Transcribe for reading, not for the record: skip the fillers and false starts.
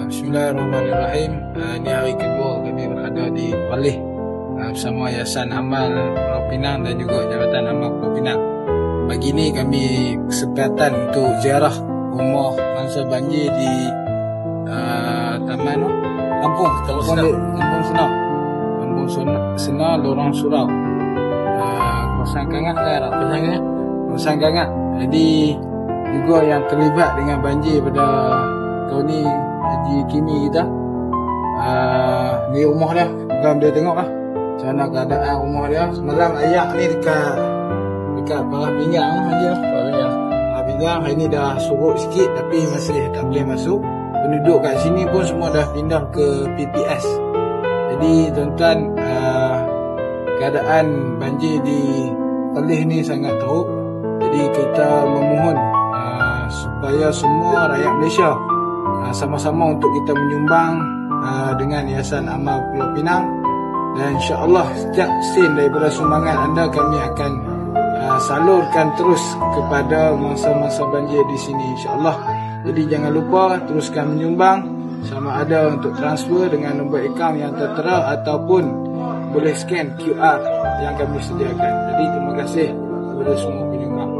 Bismillahirrahmanirrahim. Ini hari kedua kami berada di Perlis bersama Yayasan Amal Pulau Pinang dan juga Jabatan Amal Pulau Pinang. Pagi ni kami kesempatan untuk ziarah rumah mangsa banjir di Taman Kampung Senau. Kampung Senau, Lorong Surau. Kawasan Kangat Kawasan Kangat. Jadi juga yang terlibat dengan banjir pada tahun ni Haji Kimi kita. Ni rumah dia, bukan dia tengok lah macam mana keadaan rumah dia. Semalam ayak ni dekat Parah Pinggang lah dia. Parah Pinggang hari ni dah surut sikit tapi masih tak boleh masuk. Penduduk kat sini pun semua dah pindah ke PPS. Jadi tuan-tuan, keadaan banjir di Perlis ni sangat teruk. Jadi kita memohon supaya semua rakyat Malaysia sama-sama untuk kita menyumbang dengan Yayasan Amal Pulau Pinang, dan insya-Allah setiap sen daripada sumbangan anda kami akan salurkan terus kepada mangsa-mangsa banjir di sini insya-Allah. Jadi jangan lupa teruskan menyumbang, sama ada untuk transfer dengan nombor akaun yang tertera ataupun boleh scan QR yang kami sediakan. Jadi terima kasih kepada semua penyumbang.